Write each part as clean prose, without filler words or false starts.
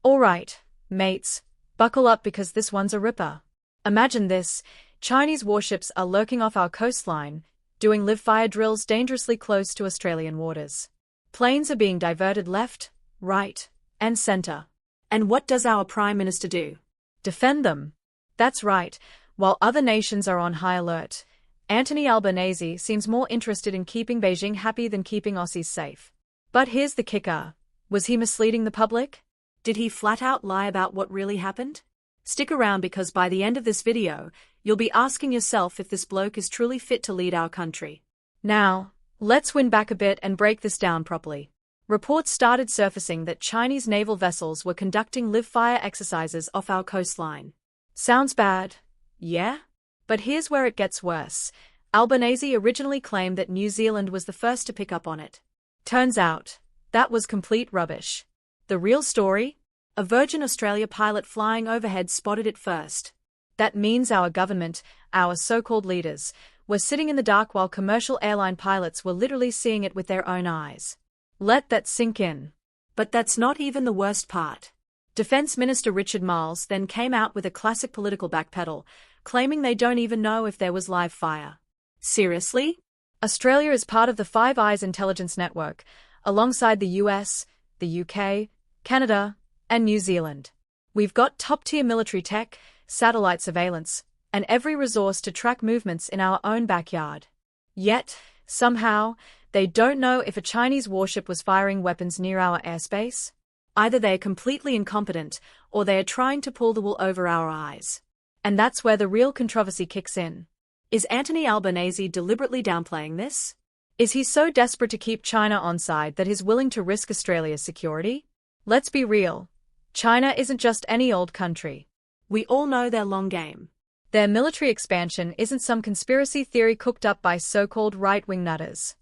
Alright, mates, buckle up because this one's a ripper. Imagine this, Chinese warships are lurking off our coastline, doing live-fire drills dangerously close to Australian waters. Planes are being diverted left, right, and center. And what does our Prime Minister do? Defend them. That's right, while other nations are on high alert, Anthony Albanese seems more interested in keeping Beijing happy than keeping Aussies safe. But here's the kicker. Was he misleading the public? Did he flat out lie about what really happened? Stick around because by the end of this video, you'll be asking yourself if this bloke is truly fit to lead our country. Now, let's wind back a bit and break this down properly. Reports started surfacing that Chinese naval vessels were conducting live-fire exercises off our coastline. Sounds bad, yeah? But here's where it gets worse. Albanese originally claimed that New Zealand was the first to pick up on it. Turns out, that was complete rubbish. The real story? A Virgin Australia pilot flying overhead spotted it first. That means our government, our so-called leaders, were sitting in the dark while commercial airline pilots were literally seeing it with their own eyes. Let that sink in. But that's not even the worst part. Defence Minister Richard Marles then came out with a classic political backpedal, claiming they don't even know if there was live fire. Seriously? Australia is part of the Five Eyes intelligence network, alongside the US, the UK, Canada, and New Zealand. We've got top-tier military tech, satellite surveillance, and every resource to track movements in our own backyard. Yet, somehow, they don't know if a Chinese warship was firing weapons near our airspace. Either they are completely incompetent, or they are trying to pull the wool over our eyes. And that's where the real controversy kicks in. Is Anthony Albanese deliberately downplaying this? Is he so desperate to keep China on side that he's willing to risk Australia's security? Let's be real. China isn't just any old country. We all know their long game. Their military expansion isn't some conspiracy theory cooked up by so-called right-wing nutters.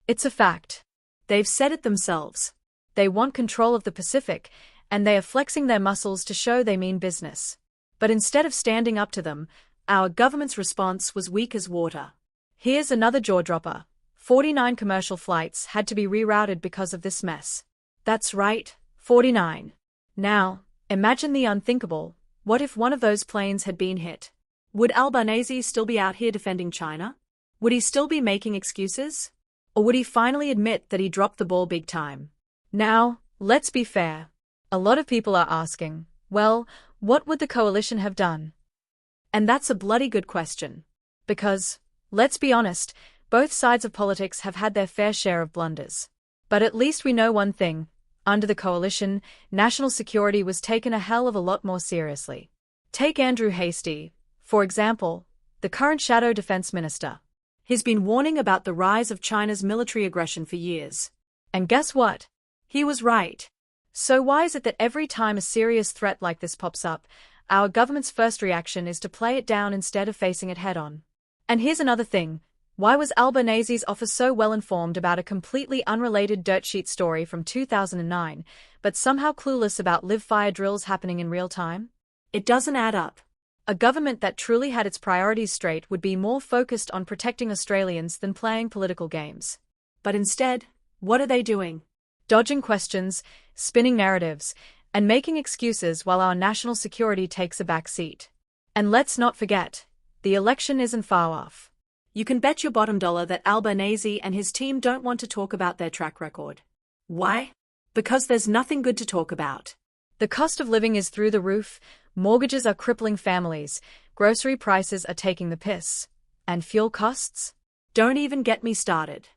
It's a fact. They've said it themselves. They want control of the Pacific, and they are flexing their muscles to show they mean business. But instead of standing up to them, our government's response was weak as water. Here's another jaw-dropper. 49 commercial flights had to be rerouted because of this mess. That's right, 49. Now, imagine the unthinkable. What if one of those planes had been hit? Would Albanese still be out here defending China? Would he still be making excuses? Or would he finally admit that he dropped the ball big time? Now, let's be fair. A lot of people are asking, well, what would the coalition have done? And that's a bloody good question. Because, let's be honest, both sides of politics have had their fair share of blunders. But at least we know one thing. Under the coalition, national security was taken a hell of a lot more seriously. Take Andrew Hastie, for example, the current shadow defense minister. He's been warning about the rise of China's military aggression for years. And guess what? He was right. So why is it that every time a serious threat like this pops up, our government's first reaction is to play it down instead of facing it head-on? And here's another thing. Why was Albanese's office so well informed about a completely unrelated dirt sheet story from 2009, but somehow clueless about live-fire drills happening in real time? It doesn't add up. A government that truly had its priorities straight would be more focused on protecting Australians than playing political games. But instead, what are they doing? Dodging questions, spinning narratives, and making excuses while our national security takes a back seat. And let's not forget, the election isn't far off. You can bet your bottom dollar that Albanese and his team don't want to talk about their track record. Why? Because there's nothing good to talk about. The cost of living is through the roof, mortgages are crippling families, grocery prices are taking the piss, and fuel costs? Don't even get me started.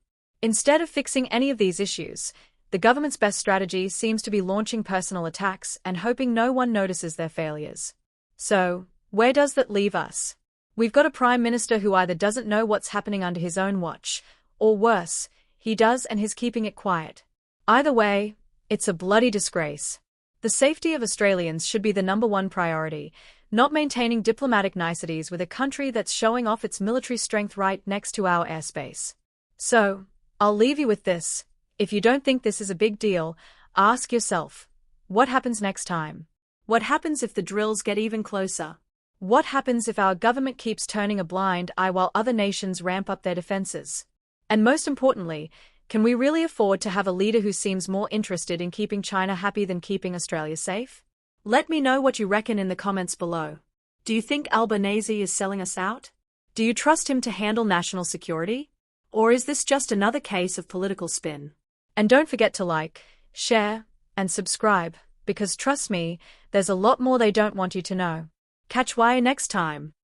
Instead of fixing any of these issues, the government's best strategy seems to be launching personal attacks and hoping no one notices their failures. So, where does that leave us? We've got a Prime Minister who either doesn't know what's happening under his own watch, or worse, he does and he's keeping it quiet. Either way, it's a bloody disgrace. The safety of Australians should be the #1 priority, not maintaining diplomatic niceties with a country that's showing off its military strength right next to our airspace. So, I'll leave you with this. If you don't think this is a big deal, ask yourself, what happens next time? What happens if the drills get even closer? What happens if our government keeps turning a blind eye while other nations ramp up their defenses? And most importantly, Can we really afford to have a leader who seems more interested in keeping China happy than keeping Australia safe? Let me know what you reckon in the comments below. Do you think Albanese is selling us out? Do you trust him to handle national security? Or is this just another case of political spin? And don't forget to like, share, and subscribe, because trust me, there's a lot more they don't want you to know. Catch why next time.